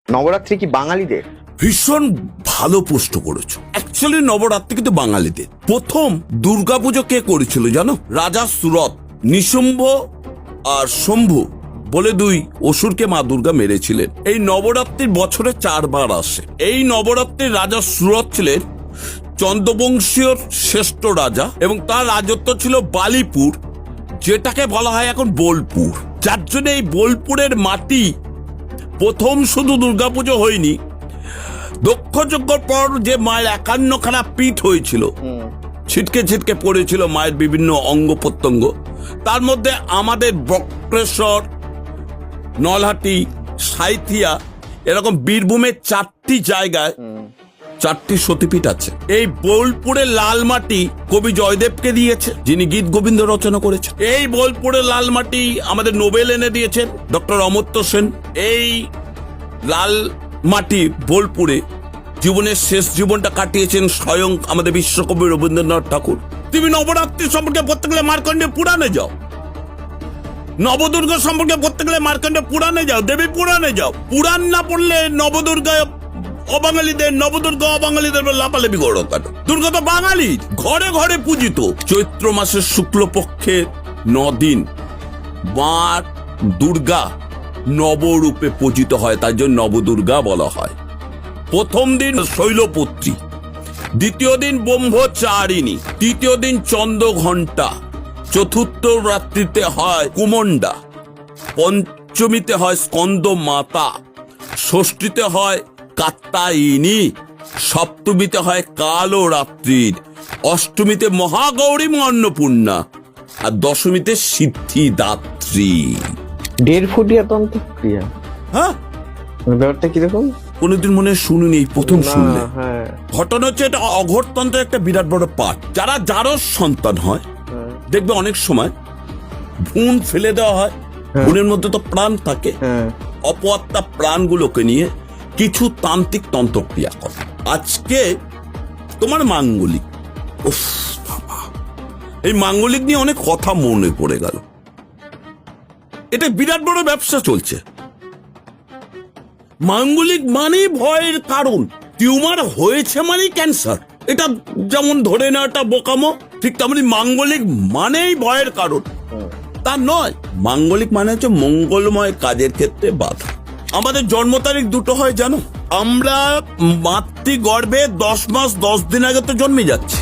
নবরাত্রি কি বাঙালিদের? ভীষণ ভালো প্রশ্ন করেছো। অ্যাকচুয়ালি নবরাত্রি কিন্তু বাঙালিদের। প্রথম দুর্গাপুজো কে করেছিল জানো? রাজা সুরত। নিশুম্ভ আর শম্ভু বলে দুই অসুরকে মা দুর্গা মেরেছিলেন। এই নবরাত্রির বছরে 4 বার আসে। এই নবরাত্রির রাজা সুরত ছিলেন চন্দ্রবংশীয় শ্রেষ্ঠ রাজা এবং তার রাজত্ব ছিল বালিপুর, যেটাকে বলা হয় এখন বোলপুর। যার জন্য এই বোলপুরের মাটি প্রথম শুধু দুর্গাপুজো হয়নি, দক্ষযজ্ঞর পর যে মায়ের 51খানা পীঠ হয়েছিল, ছিটকে ছিটকে পড়েছিল মায়ের বিভিন্ন অঙ্গ প্রত্যঙ্গ, তার মধ্যে আমাদের বক্রেশ্বর, নলহাটি, সাঁইথিয়া এরকম বীরভূমের 4টি জায়গায় 4টি সতীপীঠ আছে। এই বোলপুরের লাল মাটি কবি জয়দেবকে দিয়েছে, যিনি গীত গোবিন্দ রচনা করেছে। এই বোলপুরের লাল মাটি আমাদের নোবেল এনে দিয়েছেন ডক্টর অমর্ত্য সেন। এই লাল মাটি বোলপুরে জীবনের শেষ জীবনটা কাটিয়েছেন স্বয়ং আমাদের বিশ্বকবি রবীন্দ্রনাথ ঠাকুর। তুমি নবরাত্রি সম্পর্কে পড়তে গেলে মার্কণ্ডেয় পুরাণে যাও, নবদুর্গা সম্পর্কে পড়তে গেলে মার্কণ্ডেয় পুরাণে যাও, দেবী পুরাণে যাও। পুরাণ না পড়লে নবদুর্গা অবাঙালিদের, নবদুর্গা অবাঙালিদের লাপালাপি করো কেন? দুর্গা তো বাঙালি, ঘরে ঘরে পূজিত। চৈত্র মাসের শুক্লপক্ষের 9 দিন মা দুর্গা নবরূপে পূজিত হয়, তাই জন্য নবদুর্গা বলা হয়। প্রথম দিন শৈলপুত্রী, দ্বিতীয় দিন ব্রহ্মচারিণী, তৃতীয় দিন চন্দ্রঘণ্টা, চতুর্থ রাত্রিতে হয় কুমন্ডা, পঞ্চমীতে হয় স্কন্দ মাতা, ষষ্ঠীতে হয় কাত্যায়নী, সপ্তমীতে হয় কালো রাত্রির, অষ্টমীতে মহাগৌরী অন্নপূর্ণা আর দশমীতে সিদ্ধিদাত্রী। 1.5 ফুটিয়া তন্ত্রক্রিয়া, হ্যাঁ ব্যাপারটা কিরকম? কোনোদিন মনে শুনিনি, প্রথম শুনলে। হ্যাঁ, ঘটনা হচ্ছে এটা অঘরতন্ত্রের একটা বিরাট বড় পাঠ। যারা জারজ সন্তান হয় দেখবে অনেক সময় ভ্রূণ ফেলে দেওয়া হয়, ভ্রূণের মধ্যে তো প্রাণ থাকে, অপআত্মা প্রাণগুলোকে নিয়ে কিছু তান্ত্রিক তন্ত্রক্রিয়া করে। আজকে তোমার মাঙ্গলিক, উফ বাবা, এই মাঙ্গলিক নিয়ে অনেক কথা মনে পড়ে গেল। এটা বিরাট বড় ব্যবসা চলছে। মাঙ্গলিক মানেই ভয়ের কারণ। টিউমার হয়েছে মানে ক্যান্সার, এটা যেমন ধরে নেওয়াটা বোকামো, ঠিক তেমনি মাঙ্গলিক মানেই ভয়ের কারণ তা নয়। মাঙ্গলিক মানে হচ্ছে মঙ্গলময় কাজের ক্ষেত্রে বাধা। আমাদের জন্ম তারিখ দুটো হয় জানো? আমরা মাতৃগর্ভে 10 মাস 10 দিন আগে তো জন্মে যাচ্ছি।